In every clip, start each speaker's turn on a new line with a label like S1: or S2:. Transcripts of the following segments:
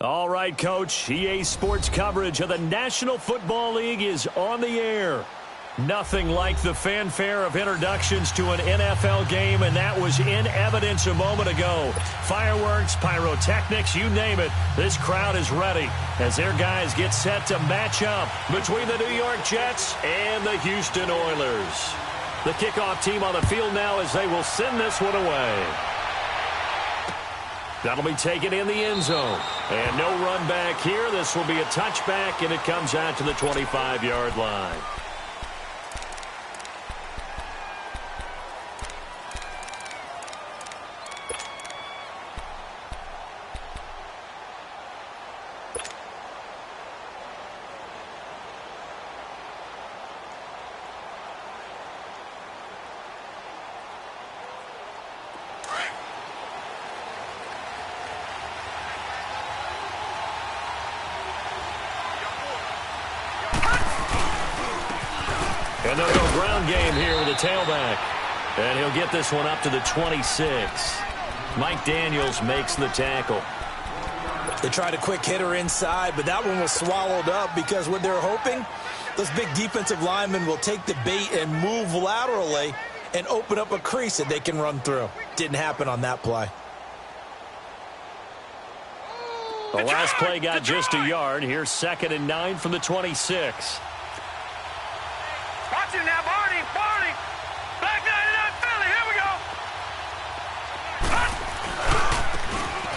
S1: All right, Coach. EA Sports coverage of the National Football League is on the air. Nothing like the fanfare of introductions to an NFL game, and that was in evidence a moment ago. Fireworks, pyrotechnics, you name it. This crowd is ready as their guys get set to match up between the New York Jets and the Houston Oilers. The kickoff team on the field now as they will send this one away. That'll be taken in the end zone. And no run back here. This will be a touchback, and it comes out to the 25-yard line. And they'll go ground game here with a tailback. And he'll get this one up to the 26. Mike Daniels makes the tackle.
S2: They tried a quick hitter inside, but that one was swallowed up because what they're hoping, those big defensive linemen will take the bait and move laterally and open up a crease that they can run through. Didn't happen on that play.
S1: The last play got just a yard. Here's 2nd and 9 from the 26.
S3: Watch him now, Barney. Back 99 Philly. Here we go.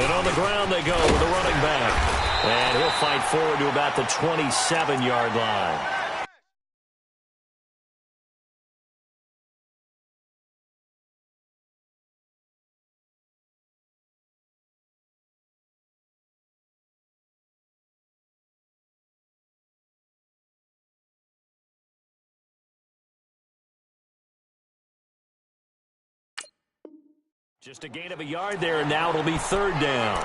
S1: And on the ground they go with the running back. And he'll fight forward to about the 27-yard line. Just a gain of a yard there, and now it'll be 3rd down.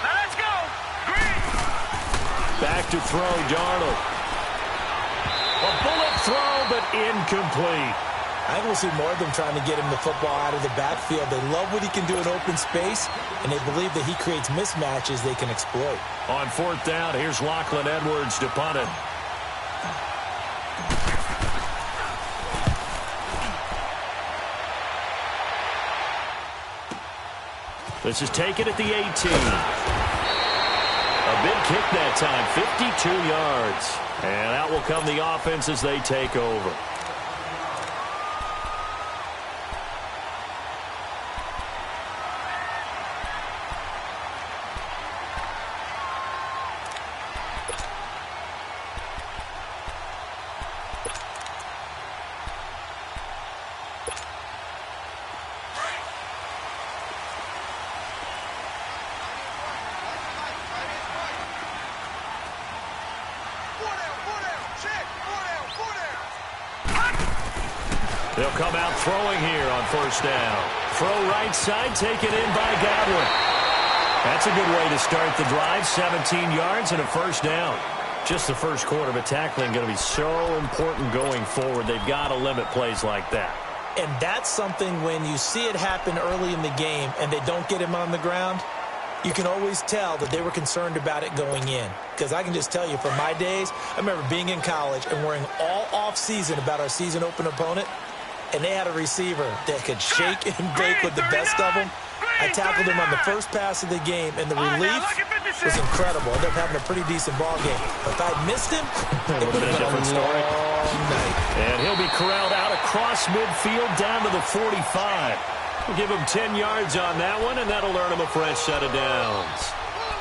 S3: Now let's go. Green.
S1: Back to throw, Darnold. A bullet throw, but incomplete.
S2: I think we'll see more of them trying to get him the football out of the backfield. They love what he can do in open space, and they believe that he creates mismatches they can exploit.
S1: On 4th down, here's Lachlan Edwards to punt it. This is taken at the 18. A big kick that time, 52 yards. And out will come the offense as they take over. They'll come out throwing here on 1st down. Throw right side, taken in by Godwin. That's a good way to start the drive. 17 yards and a 1st down. Just the first quarter, but tackling going to be so important going forward. They've got to limit plays like that.
S2: And that's something when you see it happen early in the game and they don't get him on the ground, you can always tell that they were concerned about it going in. Because I can just tell you from my days, I remember being in college and worrying all off-season about our season open opponent, and they had a receiver that could shake and bake with the best of them. I tackled him on the first pass of the game, and the relief was incredible. I ended up having a pretty decent ball game. But if I'd missed him, it would have been a different story.
S1: And he'll be corralled out across midfield down to the 45. We'll give him 10 yards on that one, and that'll earn him a fresh set of downs.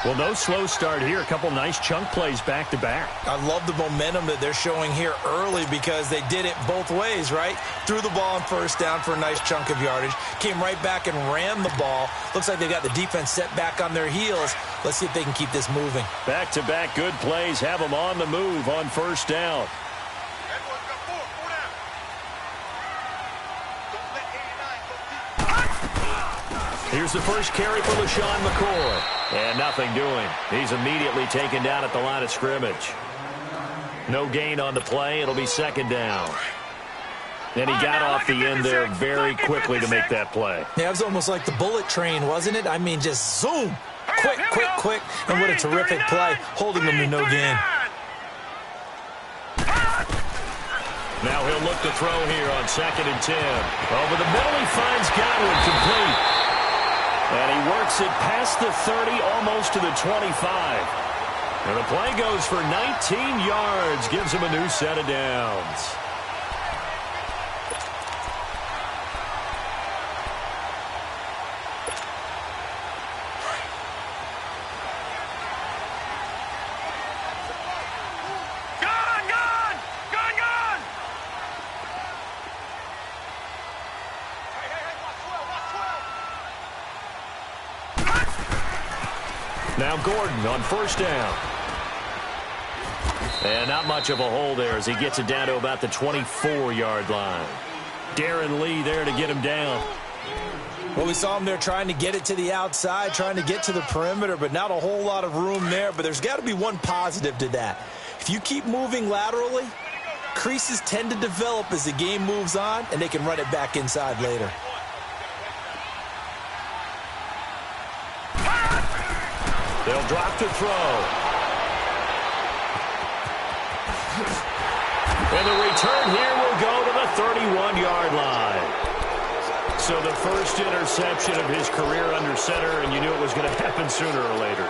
S1: Well, no slow start here. A couple nice chunk plays back-to-back.
S2: I love the momentum that they're showing here early because they did it both ways, right? Threw the ball on 1st down for a nice chunk of yardage. Came right back and ran the ball. Looks like they got the defense set back on their heels. Let's see if they can keep this moving.
S1: Back-to-back good plays. Have them on the move on 1st down. Here's the first carry for LaShawn McCoy. And nothing doing. He's immediately taken down at the line of scrimmage. No gain on the play. It'll be second down. And he got off the end there very quickly to make that play.
S2: Yeah, it was almost like the bullet train, wasn't it? I mean, just zoom. Quick, quick, quick. And what a terrific play, holding them to no gain.
S1: Now he'll look to throw here on 2nd and 10. Over the middle, he finds Godwin complete. And he works it past the 30, almost to the 25. And the play goes for 19 yards, gives him a new set of downs. Now Gordon on first down. And not much of a hole there as he gets it down to about the 24-yard line. Darren Lee there to get him down.
S2: Well, we saw him there trying to get it to the outside, trying to get to the perimeter, but not a whole lot of room there. But there's got to be one positive to that. If you keep moving laterally, creases tend to develop as the game moves on, and they can run it back inside later.
S1: They'll drop to throw. And the return here will go to the 31-yard line. So the first interception of his career under center, and you knew it was going to happen sooner or later.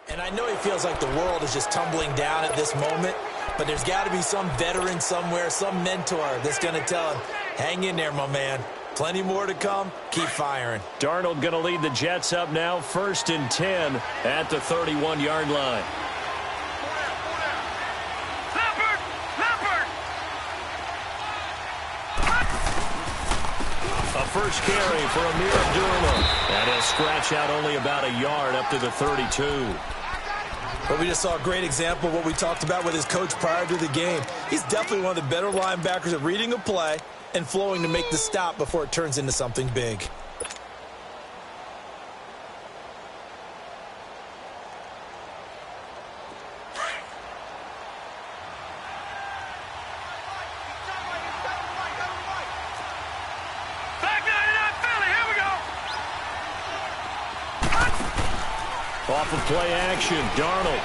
S2: And I know he feels like the world is just tumbling down at this moment, but there's got to be some veteran somewhere, some mentor that's going to tell him, hang in there, my man. Plenty more to come. Keep firing.
S1: Darnold going to lead the Jets up now, 1st and 10 at the 31-yard line. A first carry for Amir Abdullah. And he'll scratch out only about a yard up to the 32.
S2: But we just saw a great example of what we talked about with his coach prior to the game. He's definitely one of the better linebackers at reading a play and flowing to make the stop before it turns into something big.
S1: Off of play action, Darnold.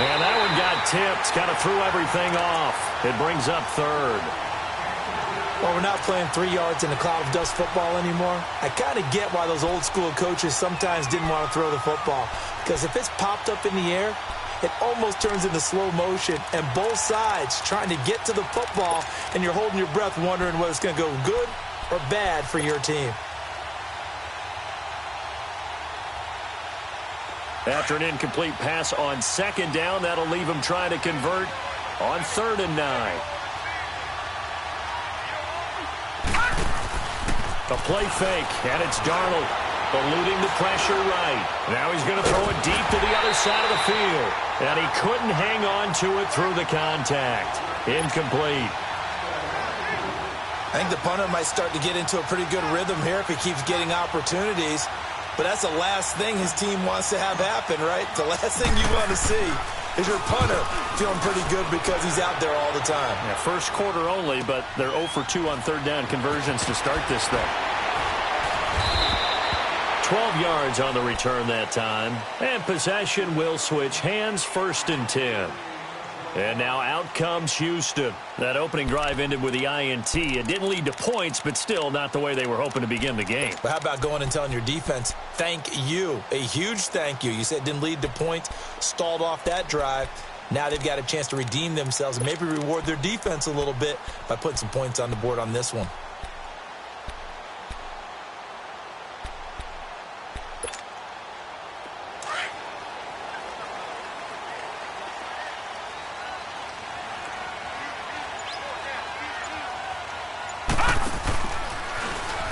S1: And that one got tipped, kind of threw everything off. It brings up 3rd.
S2: Well, we're not playing 3 yards in a cloud of dust football anymore. I kind of get why those old school coaches sometimes didn't want to throw the football. Because if it's popped up in the air, it almost turns into slow motion. And both sides trying to get to the football, and you're holding your breath wondering whether it's going to go good or bad for your team.
S1: After an incomplete pass on 2nd down, that'll leave him trying to convert on 3rd and 9. A play fake, and it's Darnold eluding the pressure right. Now he's going to throw it deep to the other side of the field. And he couldn't hang on to it through the contact. Incomplete.
S2: I think the punter might start to get into a pretty good rhythm here if he keeps getting opportunities. But that's the last thing his team wants to have happen, right? The last thing you want to see is your punter feeling pretty good because he's out there all the time.
S1: Yeah, first quarter only, but they're 0 for 2 on 3rd down conversions to start this thing. 12 yards on the return that time. And possession will switch hands, 1st and 10. And now out comes Houston. That opening drive ended with the INT. It didn't lead to points, but still not the way they were hoping to begin the game.
S2: But how about going and telling your defense, thank you, a huge thank you. You said it didn't lead to points, stalled off that drive. Now they've got a chance to redeem themselves and maybe reward their defense a little bit by putting some points on the board on this one.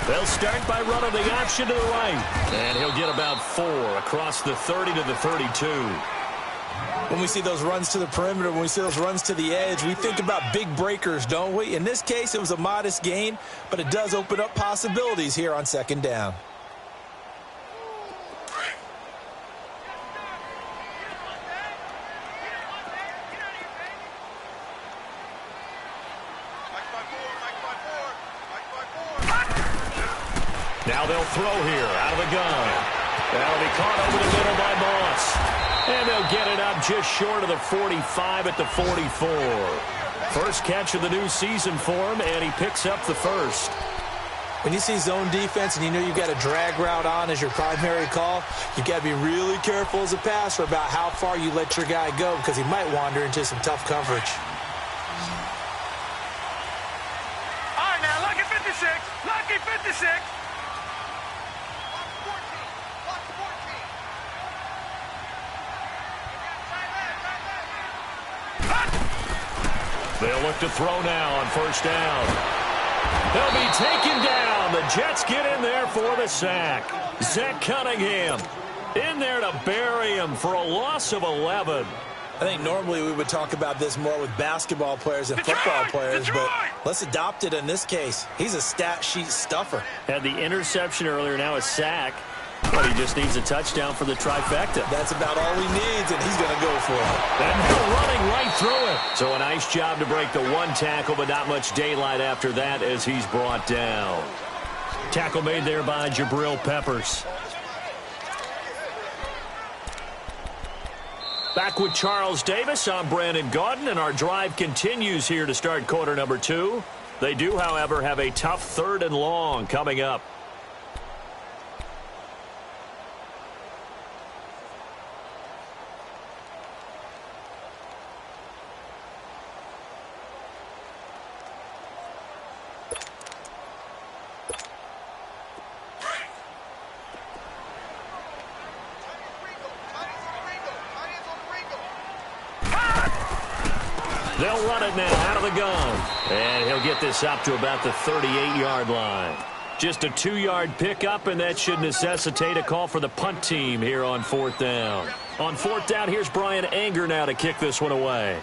S1: They'll start by running the option to the right. And he'll get about 4 across the 30 to the 32.
S2: When we see those runs to the perimeter, when we see those runs to the edge, we think about big breakers, don't we? In this case, it was a modest gain, but it does open up possibilities here on second down.
S1: Now they'll throw here out of the gun. That'll be caught over the middle by Moss. And they'll get it up just short of the 45 at the 44. First catch of the new season for him, and he picks up the first.
S2: When you see zone defense and you know you've got a drag route on as your primary call, you've got to be really careful as a passer about how far you let your guy go because he might wander into some tough coverage.
S3: All right, now, lucky 56. Lucky 56.
S1: They'll look to throw now on first down. They'll be taken down. The Jets get in there for the sack. Zach Cunningham in there to bury him for a loss of 11.
S2: I think normally we would talk about this more with basketball players and football players, but let's adopt it in this case. He's a stat sheet stuffer.
S1: Had the interception earlier, now a sack. But he just needs a touchdown for the trifecta.
S2: That's about all he needs, and he's going to go for it.
S1: And they're running right through it. So a nice job to break the one tackle, but not much daylight after that as he's brought down. Tackle made there by Jabril Peppers. Back with Charles Davis. I'm Brandon Gaudin, and our drive continues here to start quarter number 2. They do, however, have a tough 3rd and long coming up. They'll run it now out of the gun. And he'll get this up to about the 38-yard line. Just a 2-yard pickup, and that should necessitate a call for the punt team here on 4th down. On 4th down, here's Brian Anger now to kick this one away.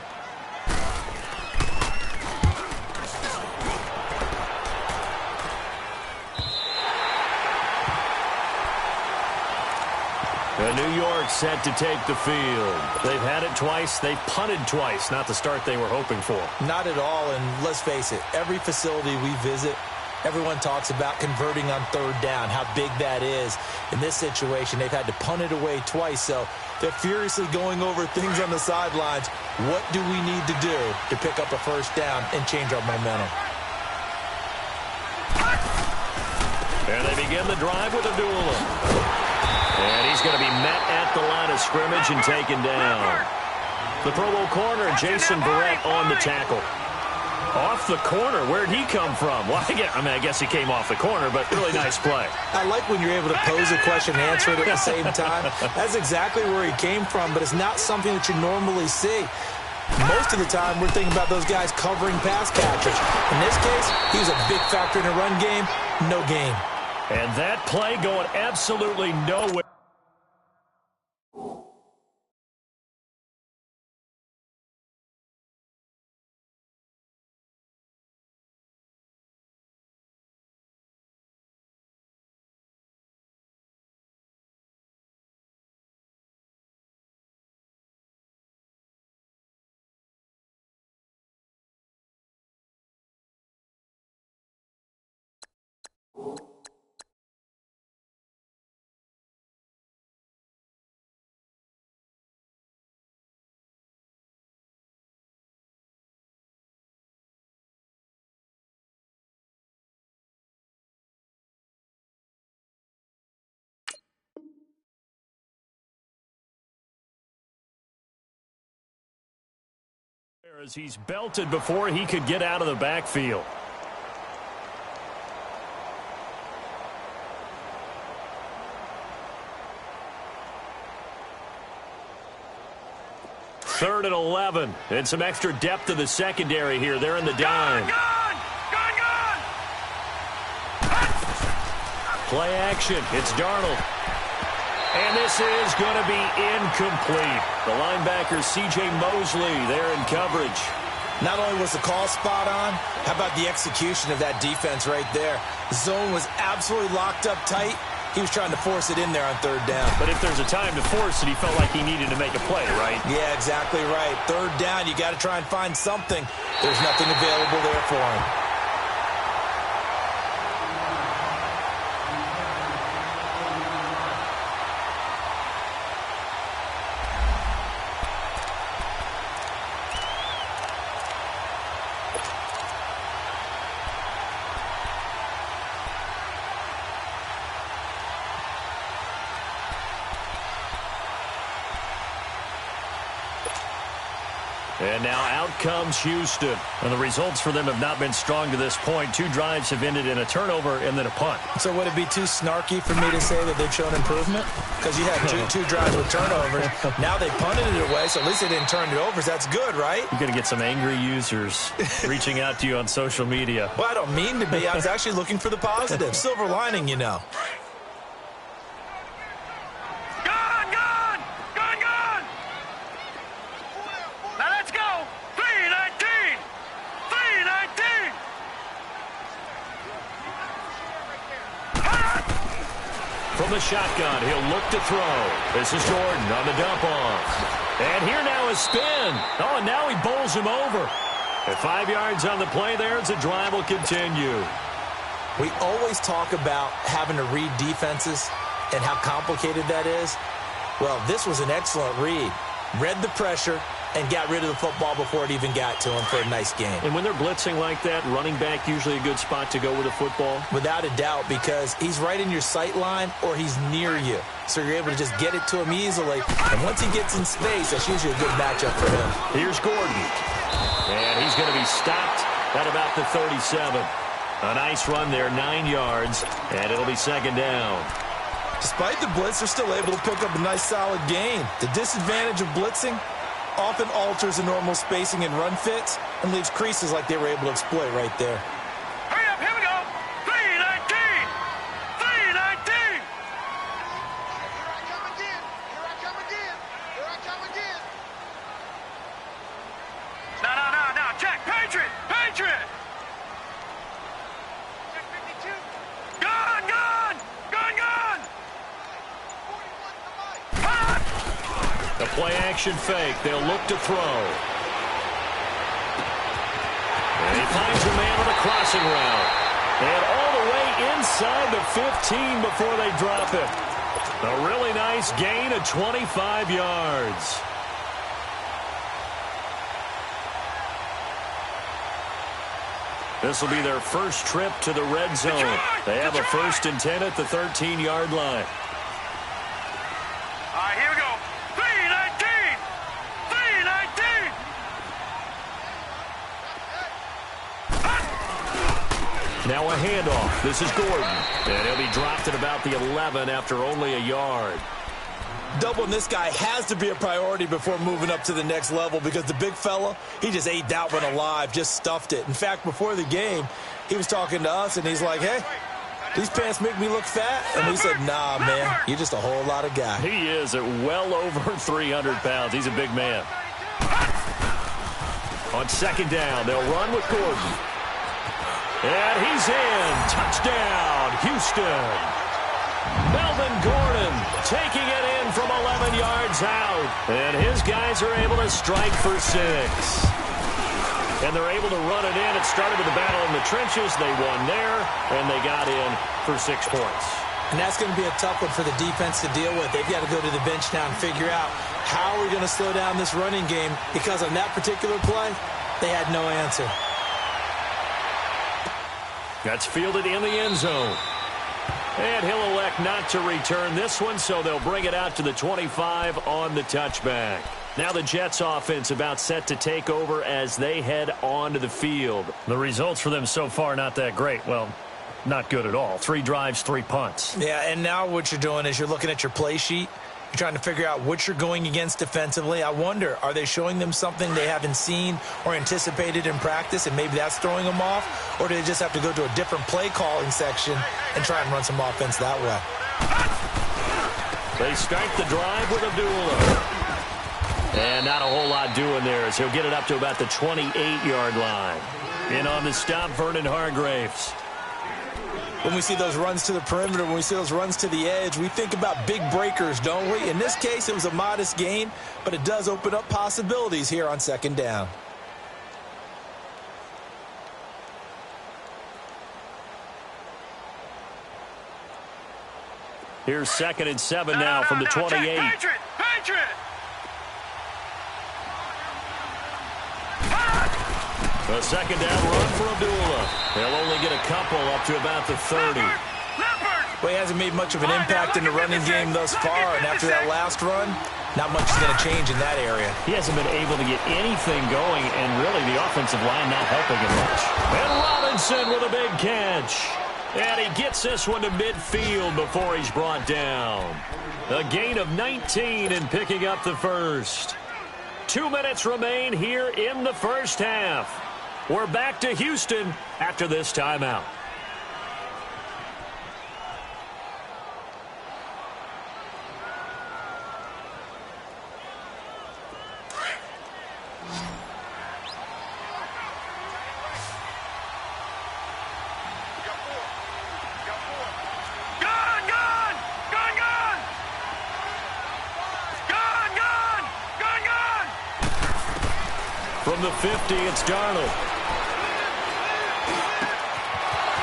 S1: New York set to take the field. They've had it twice. They've punted twice. Not the start they were hoping for.
S2: Not at all, and let's face it, every facility we visit, everyone talks about converting on 3rd down, how big that is. In this situation, they've had to punt it away twice, so they're furiously going over things on the sidelines. What do we need to do to pick up a 1st down and change our momentum?
S1: And they begin the drive with a duel. And he's going to be met at the line of scrimmage and taken down. The Pro Bowl corner, Jason Verrett, on the tackle. Off the corner. Where'd he come from? Well, I guess he came off the corner, but really nice play.
S2: I like when you're able to pose a question and answer it at the same time. That's exactly where he came from, but it's not something that you normally see. Most of the time, we're thinking about those guys covering pass catchers. In this case, he was a big factor in a run game, no gain.
S1: And that play going absolutely nowhere. As he's belted before he could get out of the backfield. Third and 11. And some extra depth to the secondary here. They're in the dime.
S3: Gone!
S1: Play action. It's Darnold. And this is going to be incomplete. The linebacker, C.J. Mosley, there in coverage.
S2: Not only was the call spot on, how about the execution of that defense right there? The zone was absolutely locked up tight. He was trying to force it in there on third down.
S1: But if there's a time to force it, he felt like he needed to make a play, right?
S2: Yeah, exactly right. Third down, you got to try and find something. There's nothing available there for him.
S1: And now out comes Houston. And the results for them have not been strong to this point. 2 drives have ended in a turnover and then a punt.
S2: So would it be too snarky for me to say that they've shown improvement? Because you had two drives with turnovers. Now they punted it away, so at least they didn't turn it over. So that's good, right?
S1: You're going to get some angry users reaching out to you on social media.
S2: Well, I don't mean to be. I was actually looking for the positive. Silver lining, you know.
S1: From the shotgun, he'll look to throw. This is Jordan on the dump off. And here now is spin. Oh, and now he bowls him over. At 5 yards on the play there, the drive will continue.
S2: We always talk about having to read defenses and how complicated that is. Well, this was an excellent read. Read the pressure and got rid of the football before it even got to him for a nice game.
S1: And when they're blitzing like that, running back usually a good spot to go with the football?
S2: Without a doubt, because he's right in your sight line or he's near you. So you're able to just get it to him easily. And once he gets in space, that's usually a good matchup for him.
S1: Here's Gordon. And he's going to be stopped at about the 37. A nice run there, 9 yards, and it'll be second down.
S2: Despite the blitz, they're still able to pick up a nice solid gain. The disadvantage of blitzing often alters the normal spacing and run fits and leaves creases like they were able to exploit right there.
S3: Hurry up, here we go. 319. 319. Here I come again. Here I come again. Here I come again. No. Check. Patriot. Patriot. Check 52. Gone.
S1: The play-action fake. They'll look to throw. And he finds a man on the crossing route. And all the way inside the 15 before they drop it. A really nice gain of 25 yards. This will be their first trip to the red zone. They have a 1st and 10 at the 13-yard line.
S3: All right, here we go. 319. 319.
S1: Now a handoff. This is Gordon. And he'll be dropped at about the 11 after only a yard.
S2: Doubling this guy has to be a priority before moving up to the next level because the big fella, he just ate that one alive, just stuffed it. In fact, before the game, he was talking to us, and he's like, hey, these pants make me look fat? And we said, nah, man, you're just a whole lot of guy.
S1: He is at well over 300 pounds. He's a big man. On second down, they'll run with Gordon. And he's in. Touchdown, Houston. Melvin Gordon taking it in from 11 yards out. And his guys are able to strike for 6. And they're able to run it in. It started with a battle in the trenches. They won there, and they got in for 6 points.
S2: And that's going to be a tough one for the defense to deal with. They've got to go to the bench now and figure out how are we going to slow down this running game, because on that particular play, they had no answer.
S1: That's fielded in the end zone. And he'll elect not to return this one, so they'll bring it out to the 25 on the touchback. Now the Jets offense about set to take over as they head onto the field. The results for them so far not that great. Well, not good at all. 3 drives, 3 punts.
S2: Yeah, and now what you're doing is you're looking at your play sheet. You're trying to figure out what you're going against defensively. I wonder, are they showing them something they haven't seen or anticipated in practice, and maybe that's throwing them off? Or do they just have to go to a different play calling section and try and run some offense that way?
S1: They start the drive with Abdullah. And not a whole lot doing there as he'll get it up to about the 28-yard line. In on the stop, Vernon Hargraves.
S2: When we see those runs to the perimeter, when we see those runs to the edge, we think about big breakers, don't we? In this case, it was a modest gain, but it does open up possibilities here on second down.
S1: Here's 2nd and 7 now from the 28.
S3: Patriot!
S1: A second down run for Abdullah. They'll only get a couple up to about the 30.
S2: Well, he hasn't made much of an impact in the running game thus far, and after that last run, not much is going to change in that area.
S1: He hasn't been able to get anything going, and really the offensive line not helping him much. And Robinson with a big catch. And he gets this one to midfield before he's brought down. A gain of 19 and picking up the first. 2 minutes remain here in the first half. We're back to Houston after this timeout. From the 50, it's Darnold.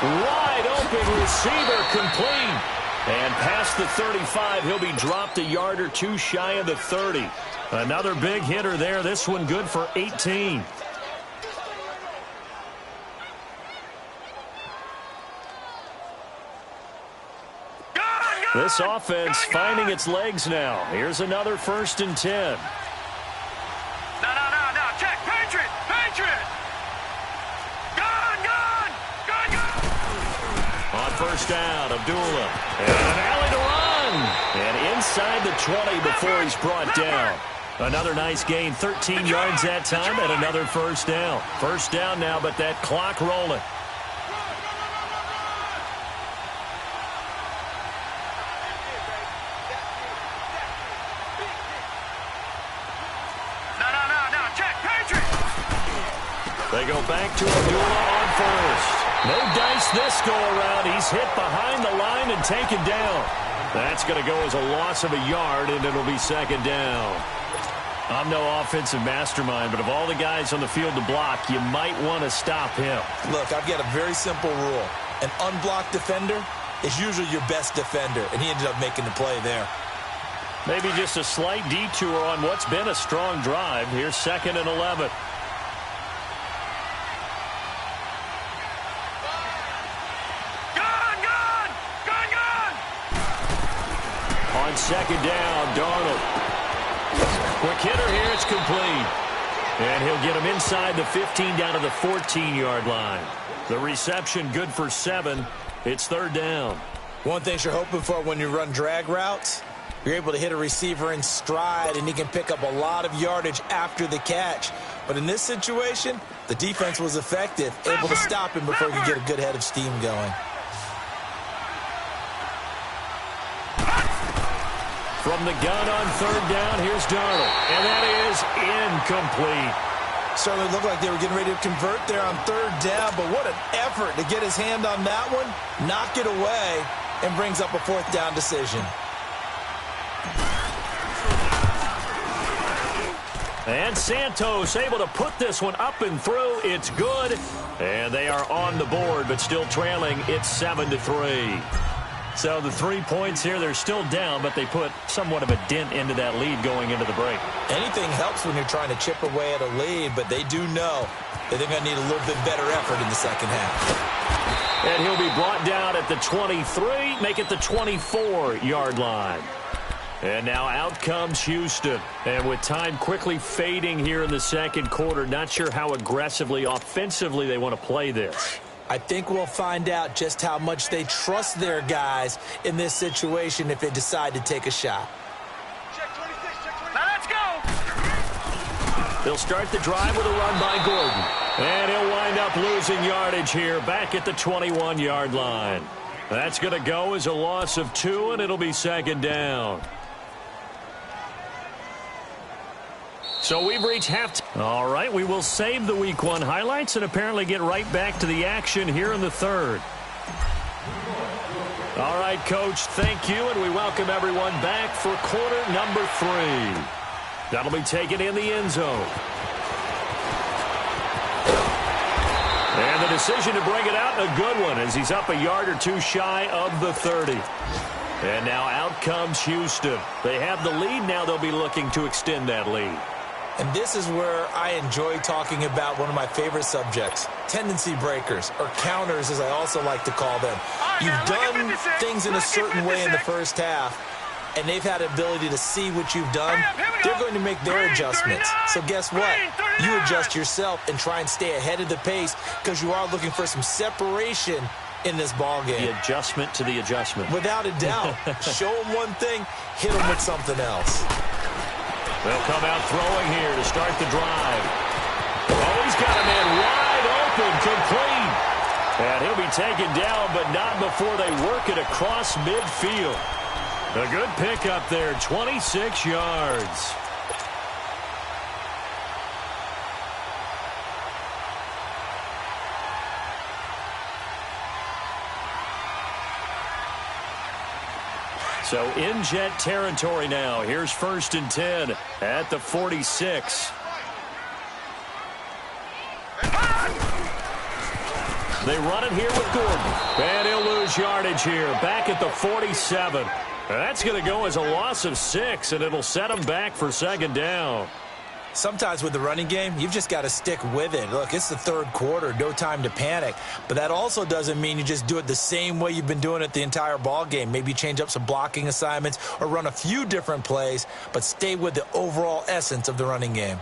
S1: Wide open receiver, complete. And past the 35, he'll be dropped a yard or two shy of the 30. Another big hitter there. This one good for 18. This offense finding its legs now. Here's another 1st and 10.
S3: Check, Patriot! Gun!
S1: On first down, Abdullah. And an alley to run. And inside the 20 before he's brought down. Another nice gain, 13 yards that time, and another first down. First down now, but that clock rolling. They go back to Abdullah on first. No dice this go around. He's hit behind the line and taken down. That's going to go as a loss of a yard, and it'll be second down. I'm no offensive mastermind, but of all the guys on the field to block, you might want to stop him.
S2: Look, I've got a very simple rule. An unblocked defender is usually your best defender, and he ended up making the play there.
S1: Maybe just a slight detour on what's been a strong drive. Here's 2nd and 11. On second down, Darnold. Quick hitter here, it's complete. And he'll get him inside the 15 down to the 14-yard line. The reception good for 7. It's 3rd down.
S2: One thing you're hoping for when you run drag routes, you're able to hit a receiver in stride, and he can pick up a lot of yardage after the catch. But in this situation, the defense was effective, able to stop him before he could get a good head of steam going.
S1: From the gun on 3rd down, here's Darnold. And that is incomplete.
S2: Certainly looked like they were getting ready to convert there on 3rd down, but what an effort to get his hand on that one, knock it away, and brings up a 4th down decision.
S1: And Santos able to put this one up and through. It's good. And they are on the board, but still trailing. It's 7-3. So the 3 points here, they're still down, but they put somewhat of a dent into that lead going into the break.
S2: Anything helps when you're trying to chip away at a lead, but they do know that they're going to need a little bit better effort in the second half.
S1: And he'll be brought down at the 23, make it the 24-yard line. And now out comes Houston. And with time quickly fading here in the second quarter, not sure how aggressively, offensively they want to play this.
S2: I think we'll find out just how much they trust their guys in this situation if they decide to take a shot.
S1: They'll start the drive with a run by Gordon. And he'll wind up losing yardage here back at the 21-yard line. That's going to go as a loss of 2, and it'll be second down. So we've reached halftime. All right, we will save the Week 1 highlights and apparently get right back to the action here in the third. All right, Coach, thank you, and we welcome everyone back for quarter number 3. That'll be taken in the end zone. And the decision to bring it out, a good one, as he's up a yard or 2 shy of the 30. And now out comes Houston. They have the lead. Now they'll be looking to extend that lead.
S2: And this is where I enjoy talking about one of my favorite subjects, tendency breakers, or counters as I also like to call them. You've done things in a certain way in the first half, and they've had the ability to see what you've done. They're going to make their adjustments. So guess what? You adjust yourself and try and stay ahead of the pace because you are looking for some separation in this ball game.
S1: The adjustment to the adjustment.
S2: Without a doubt. Show them one thing, hit them with something else.
S1: They'll come out throwing here to start the drive. Oh, he's got a man wide open, complete. And he'll be taken down, but not before they work it across midfield. A good pickup there, 26 yards. So in Jet territory now. Here's 1st and 10 at the 46. They run it here with Gordon. And he'll lose yardage here back at the 47. That's going to go as a loss of 6, and it'll set them back for second down.
S2: Sometimes with the running game, you've just got to stick with it. Look, it's the third quarter, no time to panic. But that also doesn't mean you just do it the same way you've been doing it the entire ball game. Maybe change up some blocking assignments or run a few different plays, but stay with the overall essence of the running game.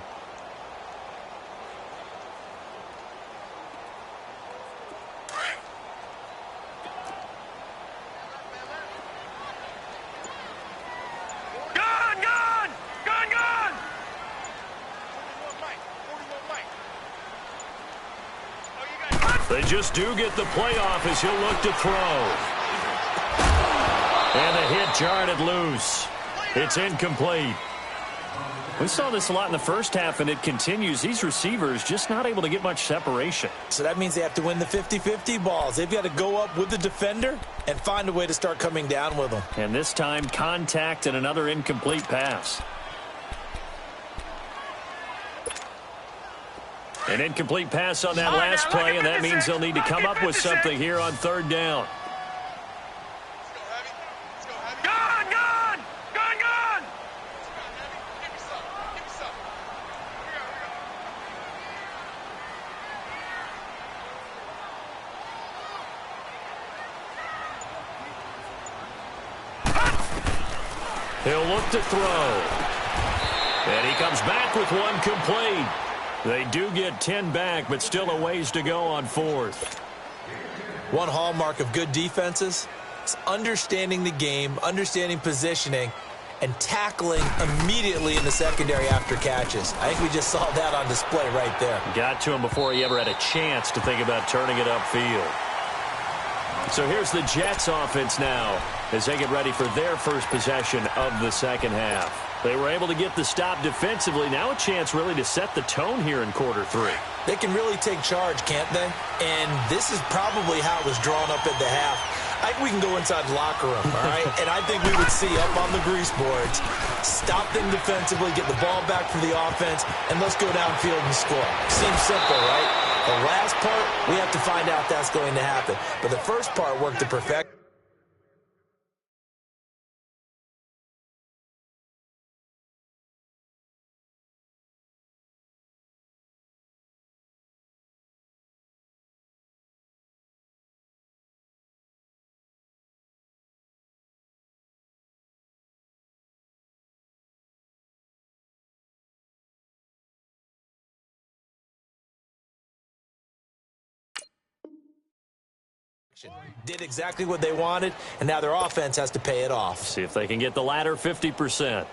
S1: They just do get the playoff as he'll look to throw. And the hit jarred loose. It's incomplete. We saw this a lot in the first half, and it continues. These receivers just not able to get much separation.
S2: So that means they have to win the 50-50 balls. They've got to go up with the defender and find a way to start coming down with them.
S1: And this time, contact and another incomplete pass. An incomplete pass on that last play, and that means they'll need to come up with something here on third down. He'll look to throw. And he comes back with one complete. They do get 10 back, but still a ways to go on 4th.
S2: One hallmark of good defenses is understanding the game, understanding positioning, and tackling immediately in the secondary after catches. I think we just saw that on display right there.
S1: Got to him before he ever had a chance to think about turning it upfield. So here's the Jets offense now as they get ready for their first possession of the second half. They were able to get the stop defensively. Now a chance really to set the tone here in quarter 3.
S2: They can really take charge, can't they? And this is probably how it was drawn up at the half. I think we can go inside the locker room, all right? And I think we would see up on the grease boards, stop them defensively, get the ball back for the offense, and let's go downfield and score. Seems simple, right? The last part, we have to find out that's going to happen. But the first part worked to perfection. Did exactly what they wanted, and now their offense has to pay it off.
S1: See if they can get the latter 50%.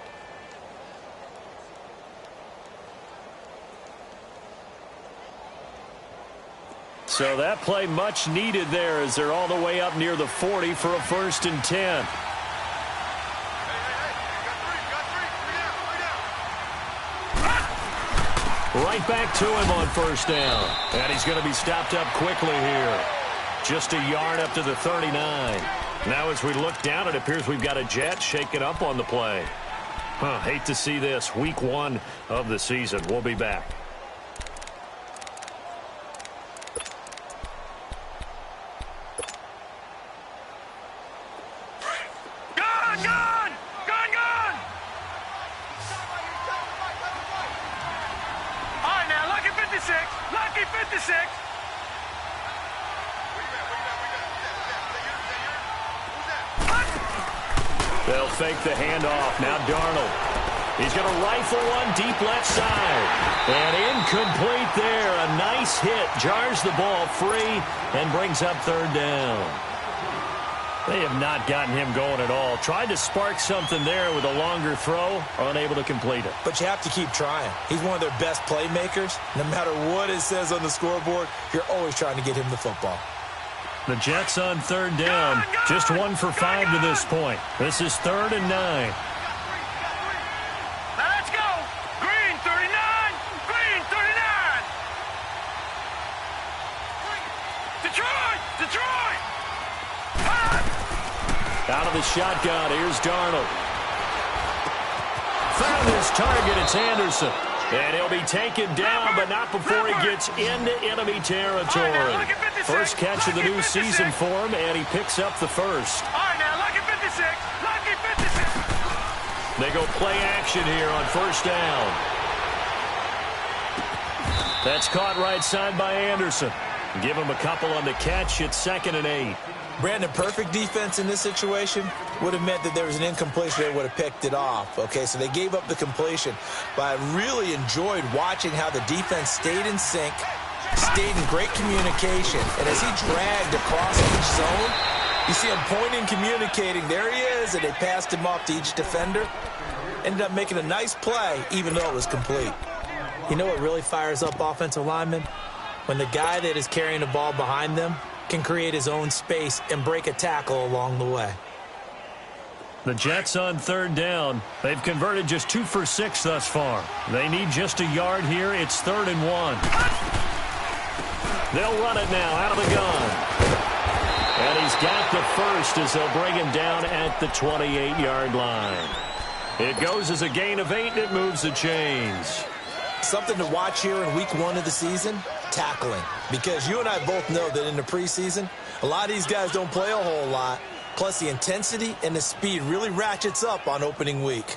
S1: So that play much needed there as they're all the way up near the 40 for a 1st and 10. Right back to him on 1st down. And he's going to be stopped up quickly here. Just a yard up to the 39. Now as we look down, it appears we've got a Jet shaken up on the play. Hate to see this. Week 1 of the season. We'll be back.
S3: Lucky 56.
S1: They'll fake the handoff. Now Darnold. He's going to rifle one deep left side. And incomplete there. A nice hit. Jars the ball free and brings up 3rd down. They have not gotten him going at all. Tried to spark something there with a longer throw. Unable to complete it.
S2: But you have to keep trying. He's one of their best playmakers. No matter what it says on the scoreboard, you're always trying to get him the football.
S1: The Jets on 3rd down. Just 1 for 5 to this point. This is 3rd and 9.
S3: Now let's go. Green 39. Green 39. Detroit. Detroit.
S1: Out of the shotgun, here's Darnold. Found his target, it's Anderson. And he'll be taken down, but not before he gets into enemy territory. First catch of the new season for him, and he picks up the first.
S3: All right, now, lucky 56. Lucky 56.
S1: They go play action here on 1st down. That's caught right side by Anderson. Give him a couple on the catch. It's 2nd and 8.
S2: Brandon, perfect defense in this situation would have meant that there was an incompletion. They would have picked it off. Okay, so they gave up the completion. But I really enjoyed watching how the defense stayed in sync, stayed in great communication. And as he dragged across each zone, you see him pointing, communicating. There he is, and they passed him off to each defender. Ended up making a nice play, even though it was complete. You know what really fires up offensive linemen? When the guy that is carrying the ball behind them can create his own space and break a tackle along the way.
S1: The Jets on 3rd down. They've converted just 2 for 6 thus far. They need just a yard here. It's 3rd and 1. They'll run it now out of the gun. And he's got the first as they'll bring him down at the 28-yard line. It goes as a gain of 8, and it moves the chains.
S2: Something to watch here in week 1 of the season, tackling. Because you and I both know that in the preseason, a lot of these guys don't play a whole lot. Plus, the intensity and the speed really ratchets up on opening week.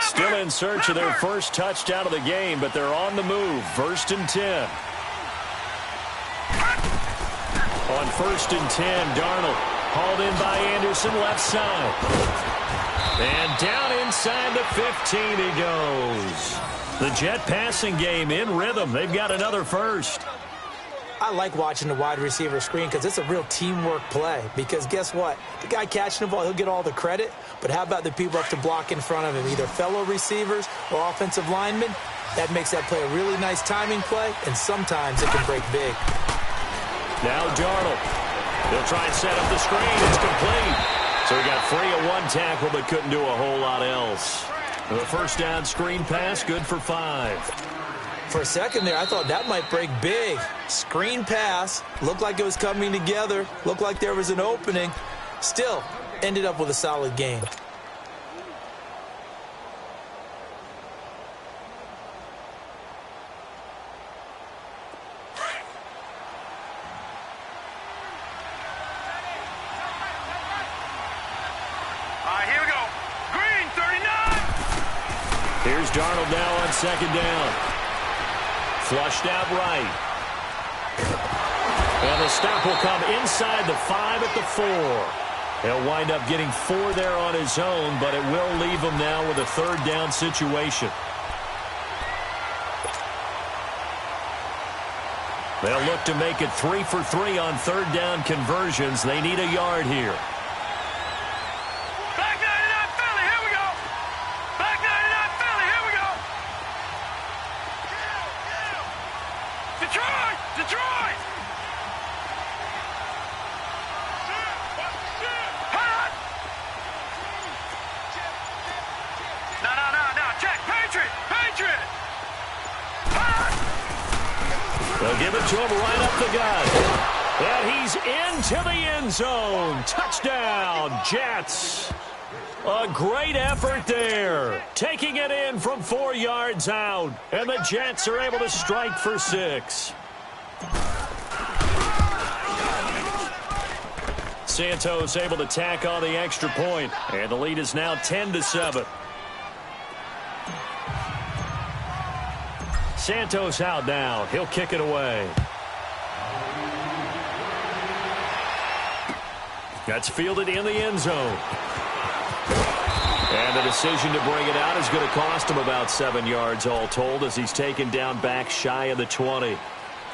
S1: Still in search of their first touchdown of the game, but they're on the move. 1st and 10. On 1st and 10, Darnold hauled in by Anderson, left side. And down inside the 15 he goes. The Jet passing game in rhythm. They've got another first.
S2: I like watching the wide receiver screen because it's a real teamwork play. Because guess what? The guy catching the ball, he'll get all the credit. But how about the people have to block in front of him, either fellow receivers or offensive linemen? That makes that play a really nice timing play, and sometimes it can break big.
S1: Now Darnold. He'll try and set up the screen. It's complete. So he got free of 1 tackle, but couldn't do a whole lot else. The 1st down screen pass, good for 5.
S2: For a second there, I thought that might break big. Screen pass, looked like it was coming together, looked like there was an opening. Still, ended up with a solid game.
S1: Here's Darnold now on 2nd down. Flushed out right. And the stop will come inside the 5 at the 4. He'll wind up getting 4 there on his own, but it will leave him now with a 3rd down situation. They'll look to make it 3 for 3 on 3rd down conversions. They need a yard here.
S3: Detroit! Detroit! Hot! No. Check. Patriot! Patriot! Hot!
S1: They'll give it to him right up the gut. And he's into the end zone. Touchdown, Jets. A great effort there. Taking it in from 4 yards out. And the Jets are able to strike for 6. Santos able to tack on the extra point. And the lead is now 10-7. Santos out now. He'll kick it away. That's fielded in the end zone. And the decision to bring it out is going to cost him about 7 yards all told as he's taken down back shy of the 20.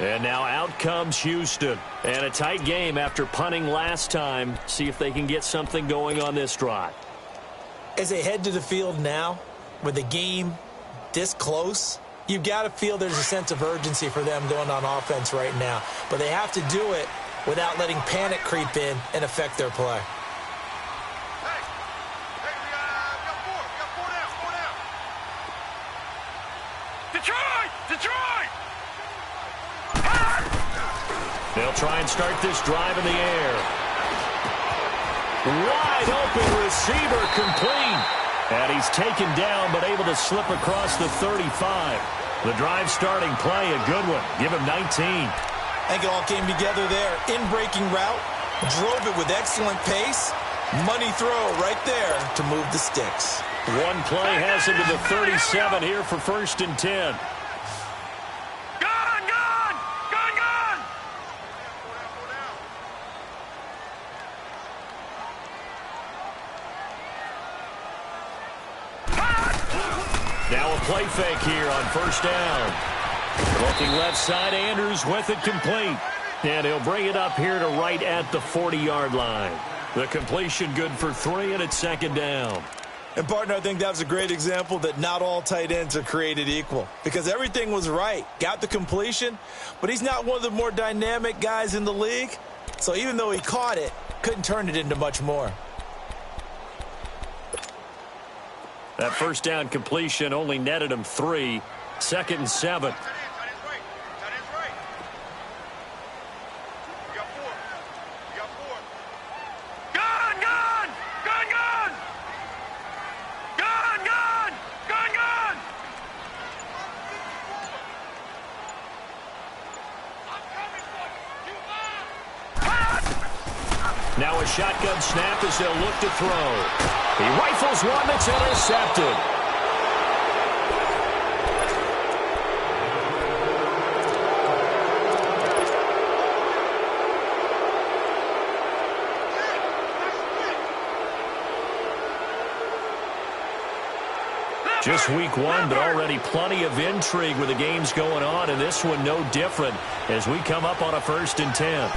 S1: And now out comes Houston. And a tight game after punting last time. See if they can get something going on this drive.
S2: As they head to the field now, with the game this close, you've got to feel there's a sense of urgency for them going on offense right now. But they have to do it without letting panic creep in and affect their play.
S3: Detroit!
S1: They'll try and start this drive in the air. Wide open receiver complete. And he's taken down but able to slip across the 35. The drive starting play, a good one. Give him 19.
S2: I think it all came together there. In-breaking route, drove it with excellent pace. Money throw right there to move the sticks.
S1: One play has him to the 37 here for 1st and 10.
S3: Gone!
S1: Now a play fake here on 1st down. Looking left side, Andrews with it complete. And he'll bring it up here to right at the 40-yard line. The completion good for 3, and it's 2nd down.
S2: And, partner, I think that was a great example that not all tight ends are created equal. Because everything was right. Got the completion, but he's not one of the more dynamic guys in the league. So even though he caught it, couldn't turn it into much more.
S1: That 1st down completion only netted him 3. 2nd and 7. Now a shotgun snap as they'll look to throw. He rifles one that's intercepted. Just week 1, but already plenty of intrigue with the games going on, and this one no different as we come up on a 1st and 10.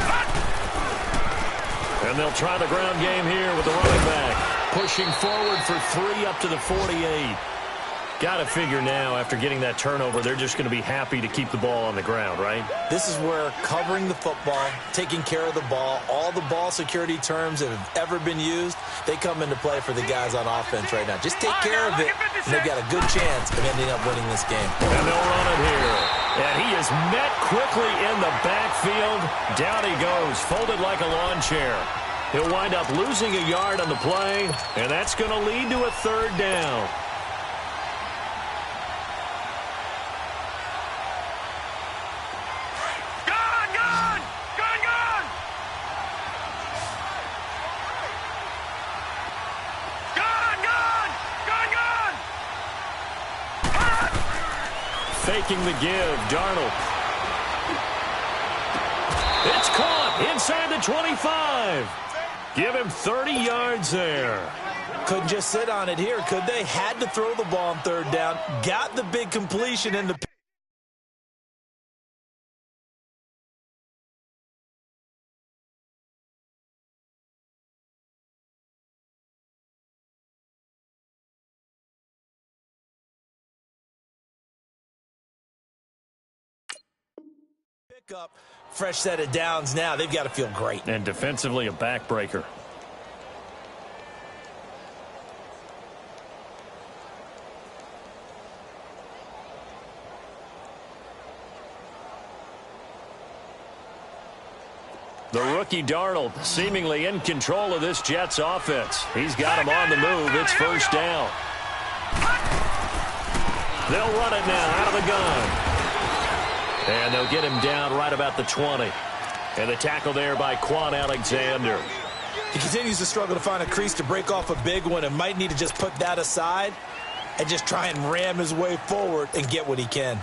S1: And they'll try the ground game here with the running back. Pushing forward for 3 up to the 48. Got to figure now, after getting that turnover, they're just going to be happy to keep the ball on the ground, right?
S2: This is where covering the football, taking care of the ball, all the ball security terms that have ever been used, they come into play for the guys on offense right now. Just take care of it, and they've got a good chance of ending up winning this game.
S1: And they'll run it here. And he is met quickly in the backfield. Down he goes, folded like a lawn chair. He'll wind up losing a yard on the play, and that's going to lead to a 3rd down. Faking the give, Darnold. It's caught inside the 25. Give him 30 yards there.
S2: Couldn't just sit on it here, could they? Had to throw the ball on 3rd down. Got the big completion in the Pick up fresh set of downs now. They've got to feel great.
S1: And defensively, a backbreaker. The rookie Darnold seemingly in control of this Jets offense. He's got him on the move. It's first down. They'll run it now out of the gun. And they'll get him down right about the 20. And the tackle there by Quan Alexander.
S2: He continues to struggle to find a crease to break off a big one and might need to just put that aside and just try and ram his way forward and get what he can.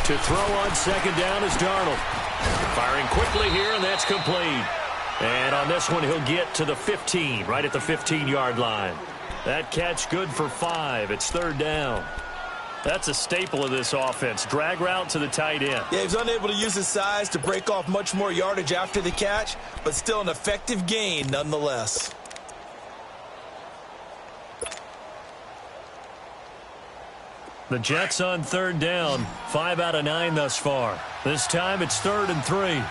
S1: To throw on second down is Darnold. Firing quickly here, and that's complete. And on this one, he'll get to the 15, right at the 15-yard line. That catch good for 5. It's third down. That's a staple of this offense. Drag route to the tight end.
S2: Yeah, he's unable to use his size to break off much more yardage after the catch, but still an effective gain nonetheless.
S1: The Jets on third down, 5 out of 9 thus far. This time it's 3rd and 3.
S3: Single.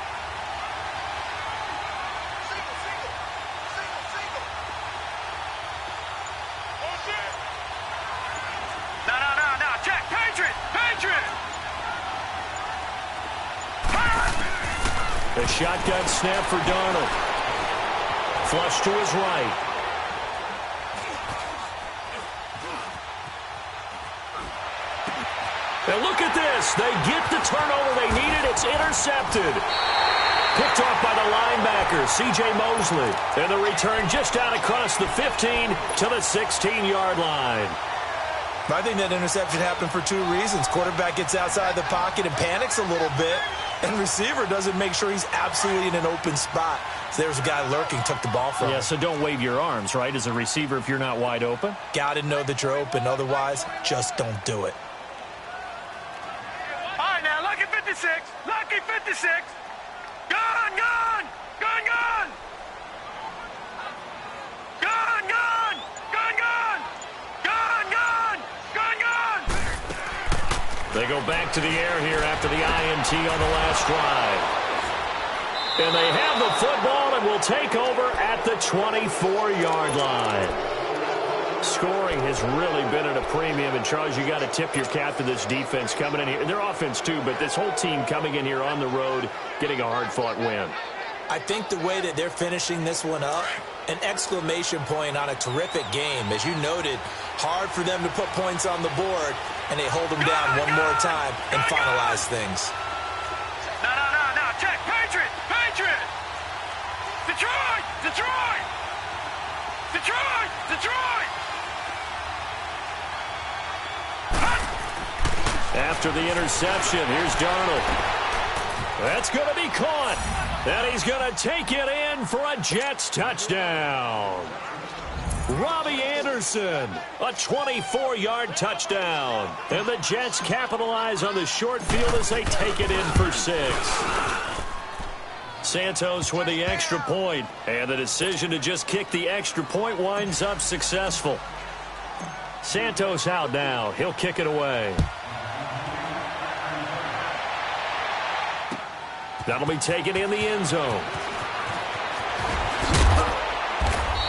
S4: No. Check. Patriot.
S1: The shotgun snap for Darnold. Flush to his right. And look at this. They get the turnover they needed. It's intercepted. Picked off by the linebacker, C.J. Mosley. And the return just out across the 15 to the 16-yard line.
S2: I think that interception happened for 2 reasons. Quarterback gets outside the pocket and panics a little bit, and receiver doesn't make sure he's absolutely in an open spot. So there's a guy lurking, took the ball from him.
S1: Yeah, so don't wave your arms, right, as a receiver if you're not wide open.
S2: Got to know that you're open. Otherwise, just don't do it.
S4: All right, now, lucky 56. Lucky 56. Gun.
S1: They go back to the air here after the INT on the last drive. And they have the football and will take over at the 24-yard line. Scoring has really been at a premium. And, Charles, you got to tip your cap to this defense coming in here. And their offense, too, but this whole team coming in here on the road, getting a hard-fought win.
S2: I think the way that they're finishing this one up, an exclamation point on a terrific game. As you noted, hard for them to put points on the board, and they hold them down one more time and finalize things.
S4: No. Check. Patriot. Detroit.
S1: After the interception, here's Darnold. That's going to be caught. And he's going to take it in for a Jets touchdown. Robbie Anderson, a 24-yard touchdown. And the Jets capitalize on the short field as they take it in for 6. Santos with the extra point, and the decision to just kick the extra point winds up successful. Santos out now. He'll kick it away. That'll be taken in the end zone.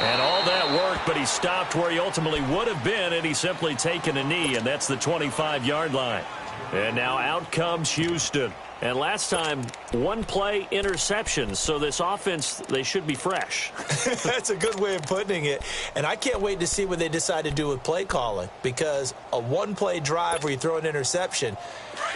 S1: And all that work, but he stopped where he ultimately would have been, and he's simply taken a knee, and that's the 25-yard line. And now out comes Houston. And last time, 1-play interceptions. So this offense, they should be fresh.
S2: That's a good way of putting it. And I can't wait to see what they decide to do with play calling, because a 1-play drive where you throw an interception,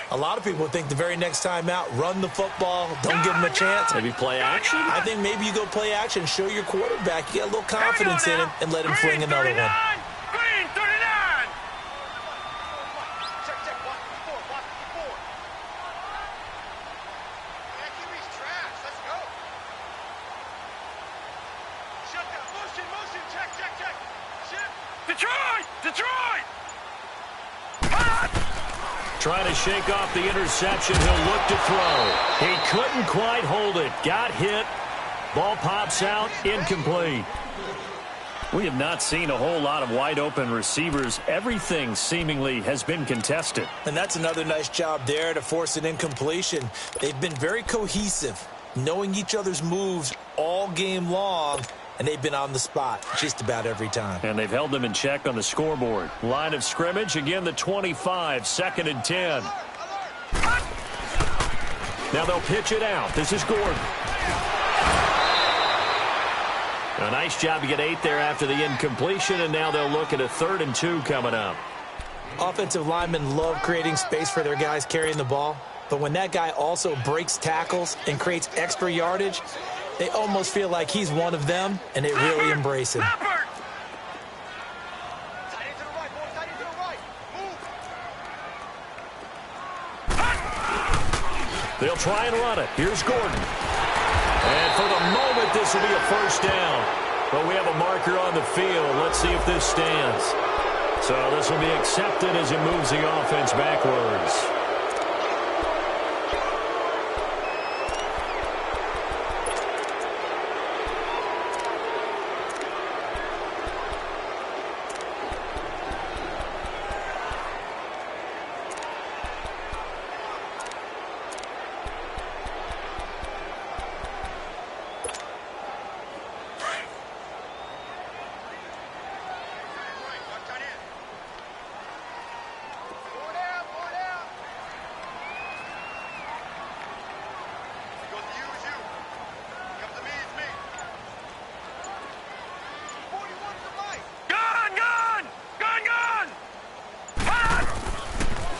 S2: a lot of people think the very next time out, run the football, don't give them a chance.
S1: Maybe play action?
S2: I think maybe you go play action, show your quarterback, you get a little confidence in him, and let him fling another one.
S4: Green 39.
S3: Check. Block 54. QB's trash. Let's go.
S4: Detroit! Detroit!
S1: Trying to shake off the interception. He'll look to throw. He couldn't quite hold it. Got hit. Ball pops out. Incomplete. We have not seen a whole lot of wide-open receivers. Everything seemingly has been contested.
S2: And that's another nice job there to force an incompletion. They've been very cohesive, knowing each other's moves all game long, and they've been on the spot just about every time.
S1: And they've held them in check on the scoreboard. Line of scrimmage, again the 25, 2nd and 10. Now they'll pitch it out. This is Gordon. A nice job to get 8 there after the incompletion, and now they'll look at a 3rd and 2 coming up.
S2: Offensive linemen love creating space for their guys carrying the ball, but when that guy also breaks tackles and creates extra yardage, they almost feel like he's one of them, and they really embrace him.
S1: They'll try and run it. Here's Gordon. And for the moment, this will be a 1st down. But we have a marker on the field. Let's see if this stands. So this will be accepted as it moves the offense backwards.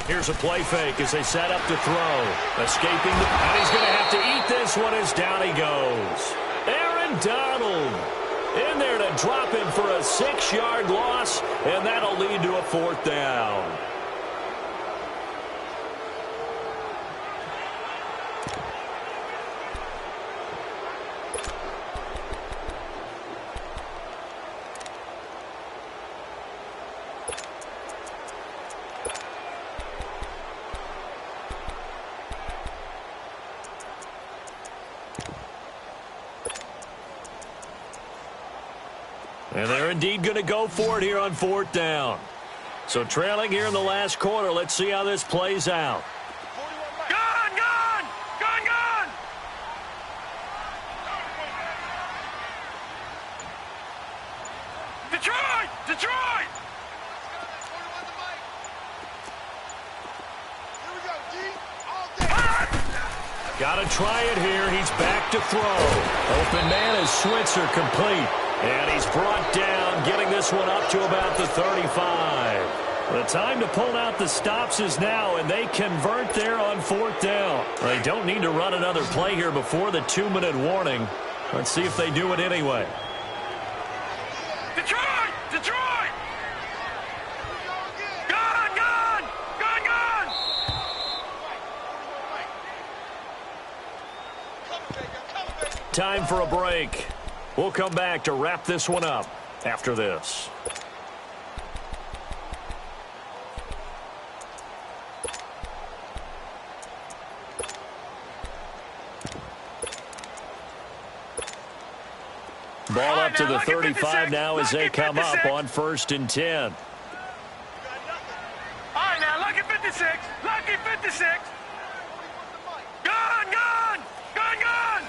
S1: Here's a play fake as they set up to throw. Escaping, and he's going to have to eat this one as down he goes. Aaron Donald in there to drop him for a 6-yard loss, and that'll lead to a 4th down. And they're indeed going to go for it here on 4th down. So trailing here in the last quarter. Let's see how this plays out.
S4: Gun! Gun! Gun! Gun! Detroit! Detroit!
S1: Got to try it here. He's back to throw. Open man is Switzer, complete. And he's brought down, getting this one up to about the 35. The time to pull out the stops is now, and they convert there on 4th down. They don't need to run another play here before the 2-minute warning. Let's see if they do it anyway.
S4: Detroit! Detroit! Gun! Gun! Gun! Gun!
S1: Time for a break. We'll come back to wrap this one up after this. Ball up to the 35 now as they come up on 1st and 10.
S4: All right, now, lucky 56. Lucky 56. Gun! Gun! Gun! Gun!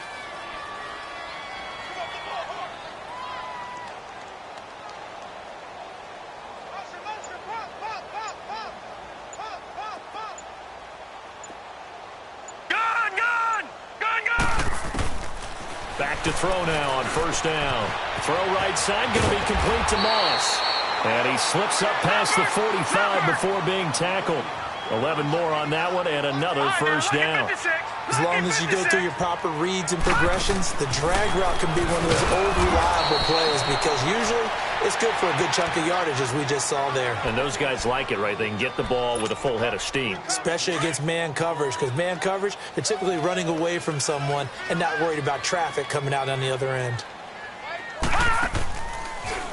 S1: Back to throw now on 1st down. Throw right side, going to be complete to Moss. And he slips up past the 45 before being tackled. 11 more on that one, and another 1st down.
S2: As long as you go through your proper reads and progressions, the drag route can be one of those old reliable plays because usually it's good for a good chunk of yardage, as we just saw there.
S1: And those guys like it, right? They can get the ball with a full head of steam.
S2: Especially against man coverage, because man coverage, they're typically running away from someone and not worried about traffic coming out on the other end.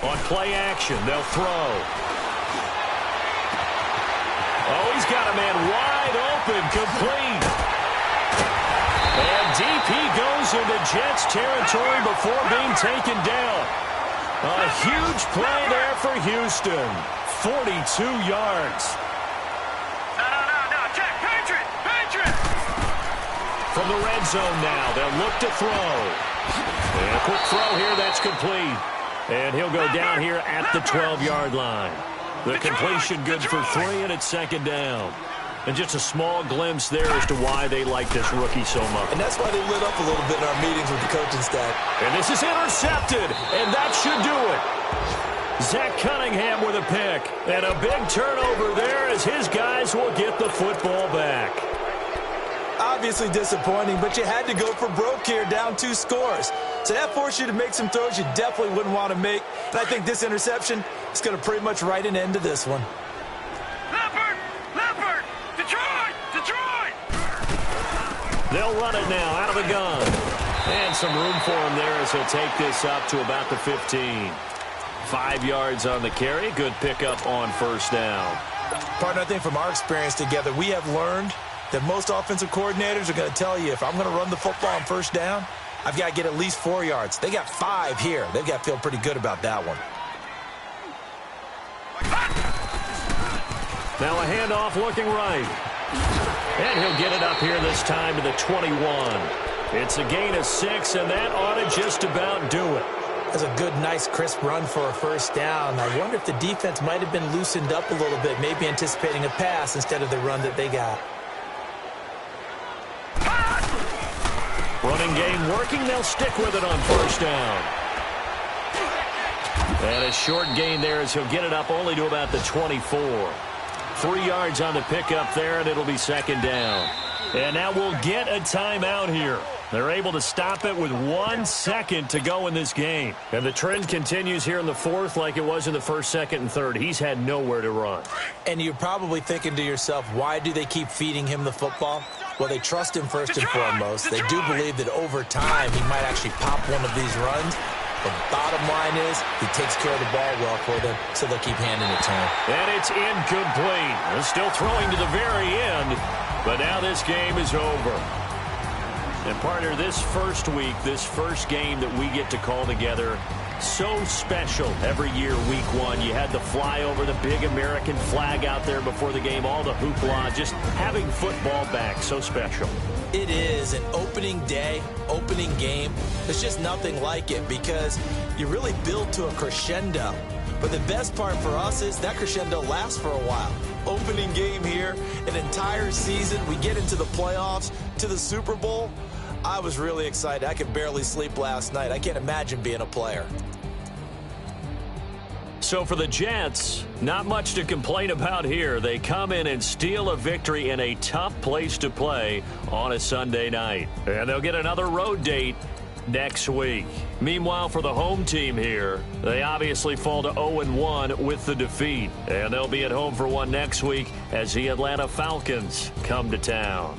S1: On play action, they'll throw. Oh, he's got a man wide open, complete. And deep he goes into Jets territory before being taken down. A huge play there for Houston. 42 yards.
S4: No. Check. Patriot.
S1: From the red zone now, they'll look to throw. And a quick throw here, that's complete. And he'll go down here at the 12-yard line. The completion good for 3, and it's second down. And just a small glimpse there as to why they like this rookie so much.
S2: And that's why they lit up a little bit in our meetings with the coaching staff.
S1: And this is intercepted, and that should do it. Zach Cunningham with a pick. And a big turnover there as his guys will get the football back.
S2: Obviously disappointing, but you had to go for broke here, down 2 scores. So that forced you to make some throws you definitely wouldn't want to make. And I think this interception is going to pretty much write an end to this one.
S4: Leopard! Detroit!
S1: They'll run it now out of the gun. And some room for him there as he'll take this up to about the 15. 5 yards on the carry. Good pickup on first down.
S2: Partner, I think from our experience together, we have learned that most offensive coordinators are going to tell you, if I'm going to run the football on first down, I've got to get at least 4 yards. They got 5 here. They've got to feel pretty good about that one.
S1: Now a handoff looking right. And he'll get it up here this time to the 21. It's a gain of 6, and that ought to just about do it.
S2: That's a good, nice, crisp run for a first down. I wonder if the defense might have been loosened up a little bit, maybe anticipating a pass instead of the run that they got.
S1: Running game working. They'll stick with it on first down. And a short gain there as he'll get it up only to about the 24. 3 yards on the pickup there, and it'll be second down. And now we'll get a timeout here. They're able to stop it with 1 second to go in this game. And the trend continues here in the fourth like it was in the first, second, and third. He's had nowhere to run.
S2: And you're probably thinking to yourself, why do they keep feeding him the football? Well, they trust him first and foremost. They do believe that over time he might actually pop one of these runs. But the bottom line is he takes care of the ball well for them, so they'll keep handing it to him.
S1: And it's incomplete. They're still throwing to the very end, but now this game is over. And, partner, this first week, this first game that we get to call together, so special every year, week 1. You had the flyover, the big American flag out there before the game, all the hoopla, just having football back, so special.
S2: It is an opening day, opening game. There's just nothing like it because you really build to a crescendo. But the best part for us is that crescendo lasts for a while. Opening game here, an entire season. We get into the playoffs, to the Super Bowl. I was really excited. I could barely sleep last night. I can't imagine being a player.
S1: So for the Jets, not much to complain about here. They come in and steal a victory in a tough place to play on a Sunday night. And they'll get another road date next week. Meanwhile, for the home team here, they obviously fall to 0-1 with the defeat. And they'll be at home for one next week as the Atlanta Falcons come to town.